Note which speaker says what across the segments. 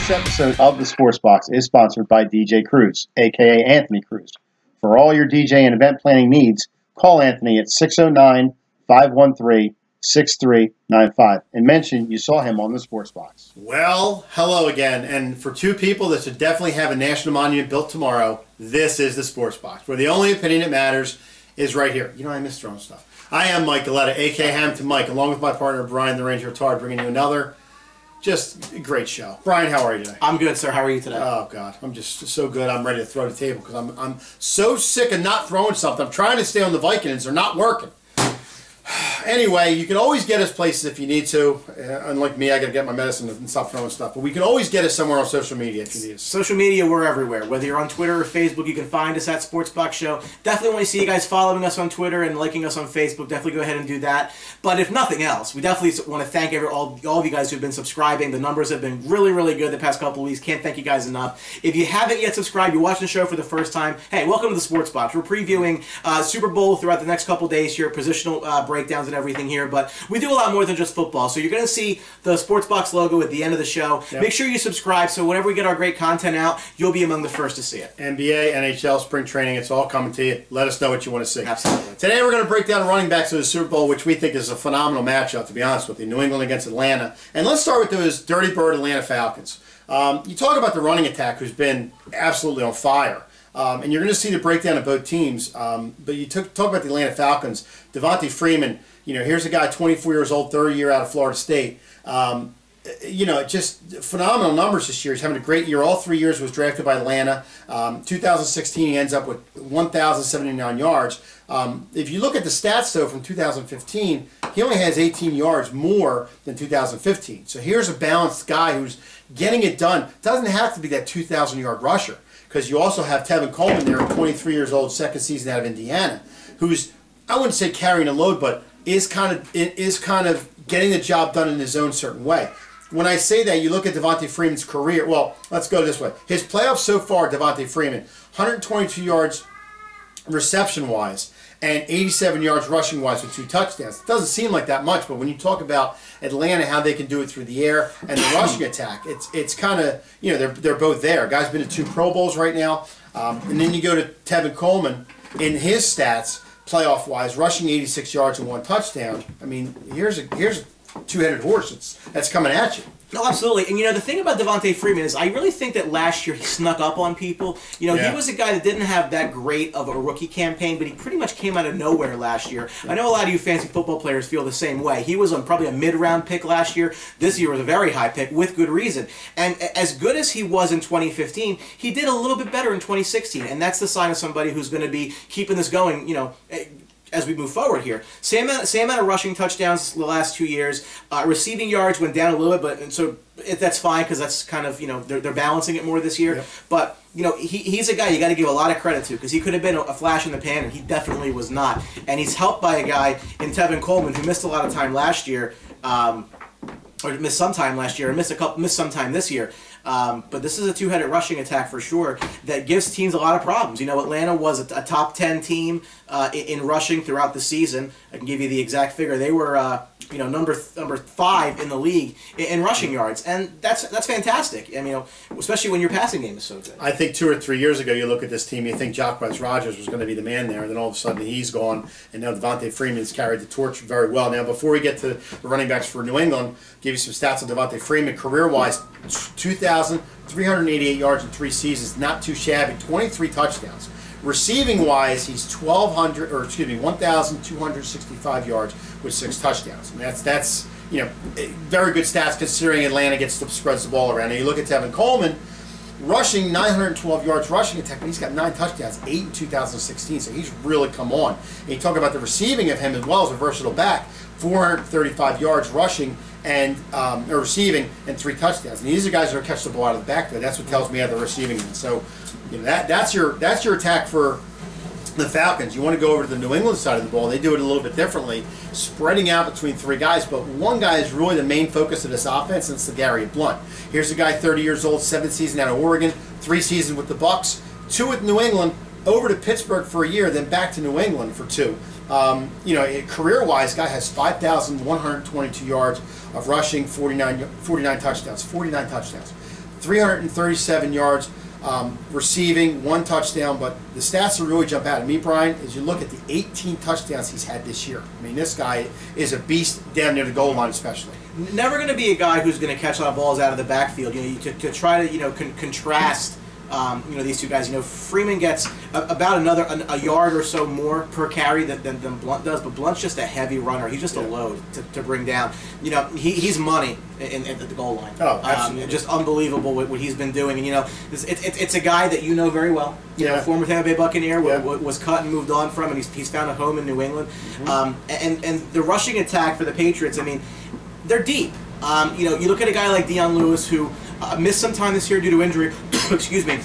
Speaker 1: This episode of the Sports Box is sponsored by DJ Cruz, aka Anthony Cruz. For all your DJ and event planning needs, call Anthony at 609-513-6395 and mention you saw him on the Sports Box.
Speaker 2: Well, hello again, and for two people that should definitely have a national monument built tomorrow, this is the Sports Box, where the only opinion that matters is right here. You know, I miss throwing stuff. I am Mike LeGarrette, aka Hamilton Mike, along with my partner Brian the Ranger Tard, bringing you another just a great show. Brian, how are you today?
Speaker 3: I'm good, sir. How are you today?
Speaker 2: Oh, God. I'm just so good. I'm ready to throw the table because I'm so sick of not throwing something. I'm trying to stay on the Vikings. They're not working. Anyway, you can always get us places if you need to. Unlike me, I got to get my medicine and stop throwing stuff. But we can always get us somewhere on social media if you need us.
Speaker 3: Social media, we're everywhere. Whether you're on Twitter or Facebook, you can find us at Sports Box Show. Definitely want to see you guys following us on Twitter and liking us on Facebook. Definitely go ahead and do that. But if nothing else, we definitely want to thank all of you guys who've been subscribing. The numbers have been really, really good the past couple of weeks. Can't thank you guys enough. If you haven't yet subscribed, you're watching the show for the first time, hey, welcome to the Sports Box. We're previewing Super Bowl throughout the next couple days here, positional breakdowns and everything here. But we do a lot more than just football. So you're going to see the Sports Box logo at the end of the show. Yep. Make sure you subscribe so whenever we get our great content out, you'll be among the first to see it.
Speaker 2: NBA, NHL, spring training, it's all coming to you. Let us know what you want to see.
Speaker 3: Absolutely.
Speaker 2: Today we're going to break down the running backs of the Super Bowl, which we think is a phenomenal matchup, to be honest with you. New England against Atlanta. And let's start with those Dirty Bird Atlanta Falcons. You talk about the running attack who's been absolutely on fire. And you're going to see the breakdown of both teams. But you talk about the Atlanta Falcons. Devonta Freeman, you know, here's a guy 24 years old, third year out of Florida State. You know, just phenomenal numbers this year. He's having a great year. All 3 years was drafted by Atlanta. 2016, he ends up with 1,079 yards. If you look at the stats, though, from 2015, he only has 18 yards more than 2015. So here's a balanced guy who's getting it done. Doesn't have to be that 2,000-yard rusher, because you also have Tevin Coleman there, 23 years old, second season out of Indiana, who's, I wouldn't say carrying a load, but is kind of getting the job done in his own certain way. When I say that, you look at Devonta Freeman's career. Well, let's go this way. His playoffs so far, Devonta Freeman, 122 yards reception-wise and 87 yards rushing-wise with 2 touchdowns. It doesn't seem like that much, but when you talk about Atlanta, how they can do it through the air and the rushing attack, it's kind of, you know, they're both there. Guy's been to 2 Pro Bowls right now. And then you go to Tevin Coleman in his stats, playoff-wise, rushing 86 yards and 1 touchdown. I mean, here's a two-headed horse that's coming at you.
Speaker 3: No, absolutely. And, you know, the thing about Devonta Freeman is I really think that last year he snuck up on people. You know, yeah. He was a guy that didn't have that great of a rookie campaign, but he pretty much came out of nowhere last year. Yeah. I know a lot of you fantasy football players feel the same way. He was probably a mid-round pick last year. This year was a very high pick with good reason. And as good as he was in 2015, he did a little bit better in 2016. And that's the sign of somebody who's going to be keeping this going, you know, as we move forward here. Same amount of rushing touchdowns the last 2 years. Receiving yards went down a little bit, but that's fine because that's kind of, you know, they're balancing it more this year. Yep. But, you know, he's a guy you got to give a lot of credit to because he could have been a flash in the pan, and he definitely was not. And he's helped by a guy in Tevin Coleman who missed a lot of time last year, or missed some time last year, and missed some time this year. But this is a two-headed rushing attack for sure that gives teams a lot of problems. You know, Atlanta was a top 10 team in rushing throughout the season. I can give you the exact figure. They were, you know, number 5 in the league in rushing yards, and that's fantastic. I mean, you know, especially when your passing game is so good.
Speaker 2: I think 2 or 3 years ago, you look at this team, you think Jock Rogers was going to be the man there, and then all of a sudden he's gone, and now Devonta Freeman's carried the torch very well. Now, before we get to the running backs for New England, give you some stats on Devonta Freeman career-wise: 2,388 yards in 3 seasons, not too shabby. 23 touchdowns. Receiving-wise, he's 1,265 yards with 6 touchdowns. And that's you know, very good stats considering Atlanta spreads the ball around. And you look at Tevin Coleman, rushing 912 yards rushing attack, but he's got 9 touchdowns, 8 in 2016. So he's really come on. And you talk about the receiving of him as well as a versatile back, 435 yards rushing and receiving and 3 touchdowns. And these are guys that are catch the ball out of the backfield. That's what tells me how the receiving end. So, you know, that's your attack for the Falcons. You want to go over to the New England side of the ball. They do it a little bit differently, spreading out between 3 guys. But one guy is really the main focus of this offense, and it's LeGarrette Blount. Here's a guy, 30 years old, 7th season out of Oregon, 3 seasons with the Bucks, 2 with New England, over to Pittsburgh for a year, then back to New England for 2. You know, career-wise, guy has 5,122 yards of rushing, 49 touchdowns. 337 yards receiving, 1 touchdown. But the stats that really jump out at me, Brian, is you look at the 18 touchdowns he's had this year. I mean, this guy is a beast down near the goal line, especially.
Speaker 3: Never going to be a guy who's going to catch a lot of balls out of the backfield. You know, to try to contrast. These two guys. Freeman gets about a yard or so more per carry than Blount does, but Blount's just a heavy runner. He's just a load to bring down. He's money at the goal line.
Speaker 2: Oh, absolutely.
Speaker 3: Just unbelievable what he's been doing. And it's a guy that you know very well. Former Tampa Bay Buccaneer was cut and moved on from, and he's found a home in New England. Mm-hmm. And the rushing attack for the Patriots, I mean, they're deep. You look at a guy like Dion Lewis who missed some time this year due to injury. Excuse me.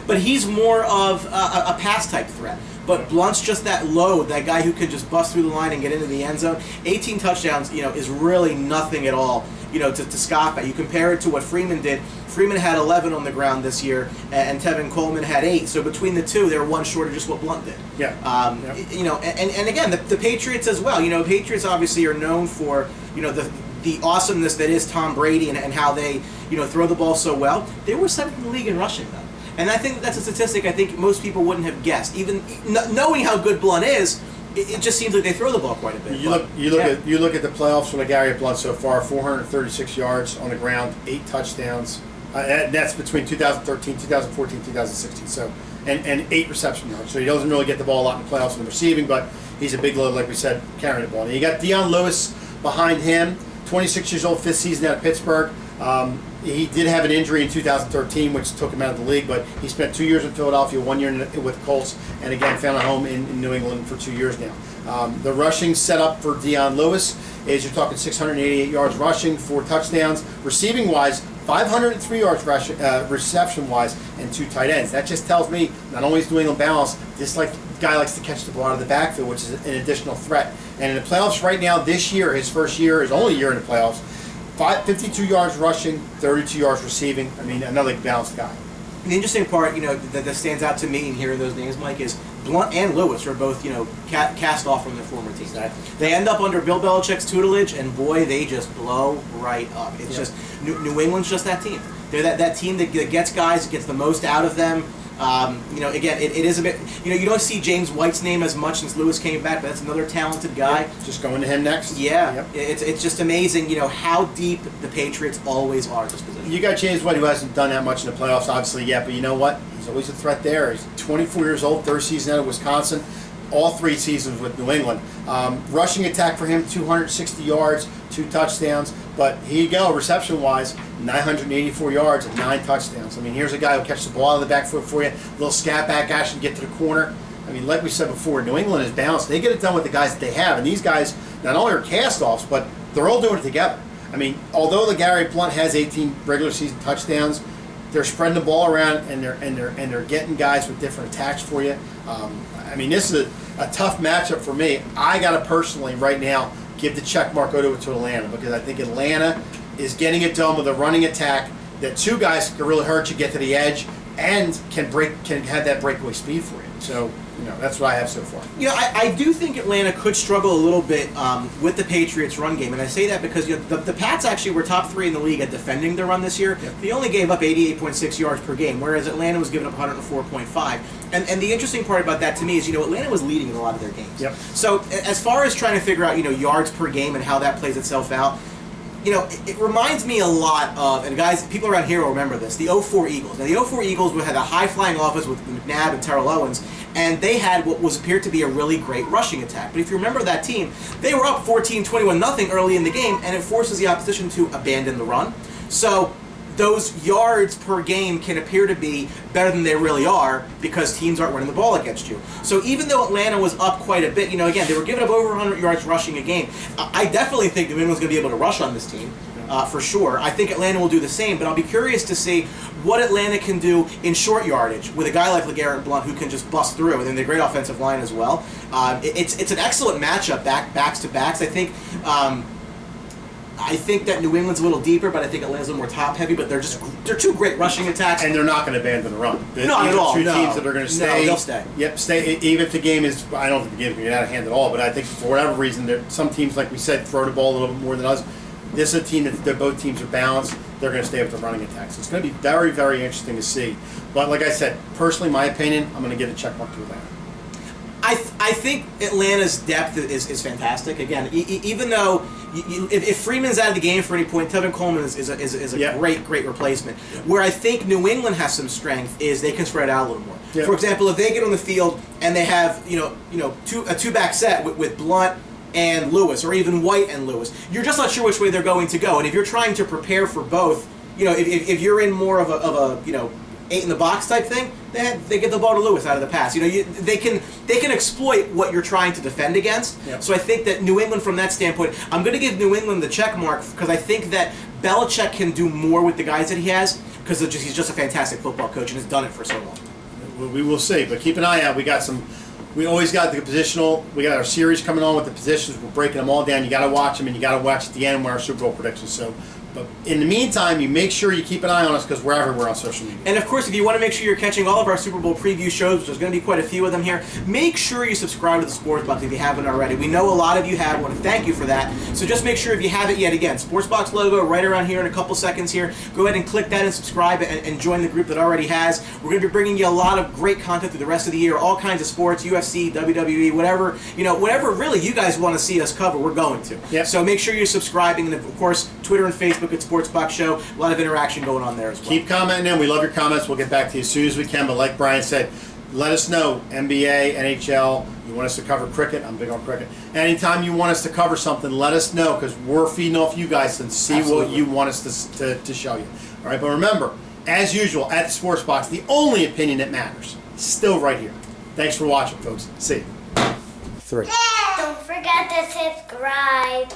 Speaker 3: But he's more of a pass type threat. But Blount's just that load, that guy who can just bust through the line and get into the end zone. 18 touchdowns, is really nothing at all, to scoff at. You compare it to what Freeman did. Freeman had 11 on the ground this year, and Tevin Coleman had 8. So between the two, they were 1 short of just what Blount did.
Speaker 2: Yeah.
Speaker 3: And again, the Patriots as well. Patriots obviously are known for, the awesomeness that is Tom Brady and how they, throw the ball so well. They were 7th in the league in rushing, though. And I think that's a statistic I think most people wouldn't have guessed. Even knowing how good Blount is, it just seems like they throw the ball quite a bit.
Speaker 2: You look at the playoffs for LeGarrette Blount so far: 436 yards on the ground, 8 touchdowns. That's between 2013, 2014, 2016. So and 8 reception yards. So he doesn't really get the ball a lot in the playoffs in the receiving, but he's a big load, like we said, carrying the ball. And you got Dion Lewis behind him, 26 years old, 5th season out of Pittsburgh. He did have an injury in 2013, which took him out of the league, but he spent 2 years in Philadelphia, 1 year with the Colts, and again found a home in New England for 2 years now. The rushing setup for Dion Lewis is you're talking 688 yards rushing, 4 touchdowns. Receiving-wise, 503 yards reception-wise, and 2 tight ends. That just tells me not only is New England balanced, this guy likes to catch the ball out of the backfield, which is an additional threat. And in the playoffs right now, this year, his first year, his only year in the playoffs, 52 yards rushing, 32 yards receiving. I mean, another balanced guy.
Speaker 3: The interesting part, that stands out to me in hearing those names, Mike, is Blount and Lewis are both, cast off from their former teams.
Speaker 2: Exactly.
Speaker 3: They end up under Bill Belichick's tutelage, and boy, they just blow right up. It's just New England's just that team. They're that team that gets guys, gets the most out of them. Again, it is a bit. You don't see James White's name as much since Lewis came back, but that's another talented guy.
Speaker 2: Yep. Just going to him next.
Speaker 3: Yeah, it's just amazing. How deep the Patriots always are at this position.
Speaker 2: You got James White, who hasn't done that much in the playoffs, obviously yet, but you know what? He's always a threat there. He's 24 years old, 3rd season out of Wisconsin, all 3 seasons with New England. Rushing attack for him, 260 yards, 2 touchdowns. But here you go, reception-wise, 984 yards and 9 touchdowns. I mean, here's a guy who'll catch the ball out of the backfoot for you, a little scat back action, get to the corner. I mean, like we said before, New England is balanced. They get it done with the guys that they have, and these guys not only are cast-offs, but they're all doing it together. I mean, although LeGarrette Blount has 18 regular season touchdowns, they're spreading the ball around and they're getting guys with different attacks for you. I mean, this is a tough matchup for me. I got to personally right now give the check mark over to Atlanta, because I think Atlanta is getting it done with a running attack that 2 guys can really hurt you, get to the edge, and can have that breakaway speed for you. So, that's what I have so far.
Speaker 3: I do think Atlanta could struggle a little bit with the Patriots' run game, and I say that because the Pats actually were top 3 in the league at defending the run this year. Yep. They only gave up 88.6 yards per game, whereas Atlanta was giving up 104.5. And the interesting part about that to me is, Atlanta was leading in a lot of their games.
Speaker 2: Yep.
Speaker 3: So as far as trying to figure out, yards per game and how that plays itself out, it reminds me a lot of, and guys, people around here will remember this, the 04 Eagles. Now, the 04 Eagles had a high-flying offense with McNabb and Terrell Owens, and they had what appeared to be a really great rushing attack. But if you remember that team, they were up 14-21-0 early in the game, and it forces the opposition to abandon the run. So those yards per game can appear to be better than they really are because teams aren't running the ball against you. So even though Atlanta was up quite a bit, again, they were giving up over 100 yards rushing a game. I definitely think New England's going to be able to rush on this team, for sure. I think Atlanta will do the same, but I'll be curious to see what Atlanta can do in short yardage with a guy like LeGarrette Blount who can just bust through, and then the great offensive line as well. It's an excellent matchup, backs to backs. I think that New England's a little deeper, but I think Atlanta's a little more top-heavy. But they're 2 great rushing attacks,
Speaker 2: and they're not going to abandon the run.
Speaker 3: Not at all.
Speaker 2: 2 teams that are going to stay.
Speaker 3: No, they'll stay.
Speaker 2: Yep, stay. Even if the game is, I don't think the game can get out of hand at all. But I think for whatever reason, some teams, like we said, throw the ball a little bit more than us. This is a team that both teams are balanced. They're going to stay with the running attacks. It's going to be very, very interesting to see. But like I said, personally, my opinion, I'm going to give a check mark to Atlanta.
Speaker 3: I think Atlanta's depth is fantastic. Again, even though if Freeman's out of the game for any point, Tevin Coleman is a great replacement. Where I think New England has some strength is they can spread out a little more.
Speaker 2: Yeah.
Speaker 3: For example, if they get on the field and they have a two-back set with Blount and Lewis, or even White and Lewis, you're just not sure which way they're going to go. And if you're trying to prepare for both, if you're in more of a 8 in the box type thing, they get the ball to Lewis out of the pass. They can exploit what you're trying to defend against. Yep. So I think that New England, from that standpoint, I'm going to give New England the check mark because I think that Belichick can do more with the guys that he has because he's just a fantastic football coach and has done it for so long.
Speaker 2: We will see, but keep an eye out. We always got the positional. We got our series coming on with the positions. We're breaking them all down. You got to watch them, and you got to watch at the end with our Super Bowl predictions. So. But in the meantime, you make sure you keep an eye on us because we're everywhere on social media.
Speaker 3: And of course, if you want to make sure you're catching all of our Super Bowl preview shows, which there's going to be quite a few of them here, make sure you subscribe to the Sports Box if you haven't already. We know a lot of you have. I want to thank you for that. So just make sure if you haven't yet, again, Sports Box logo right around here in a couple seconds here. Go ahead and click that and subscribe and join the group that already has. We're going to be bringing you a lot of great content through the rest of the year, all kinds of sports, UFC, WWE, whatever really you guys want to see us cover, we're going to.
Speaker 2: Yep.
Speaker 3: So make sure you're subscribing, and of course, Twitter and Facebook at Sports Box Show. A lot of interaction going on there as well.
Speaker 2: Keep commenting in. We love your comments. We'll get back to you as soon as we can. But like Brian said, let us know. NBA, NHL, you want us to cover cricket? I'm big on cricket. Anytime you want us to cover something, let us know because we're feeding off you guys and see Absolutely. What you want us to show you. All right, but remember, as usual, at the Sports Box, the only opinion that matters, still right here. Thanks for watching, folks. See you. 3.
Speaker 4: Don't forget to subscribe.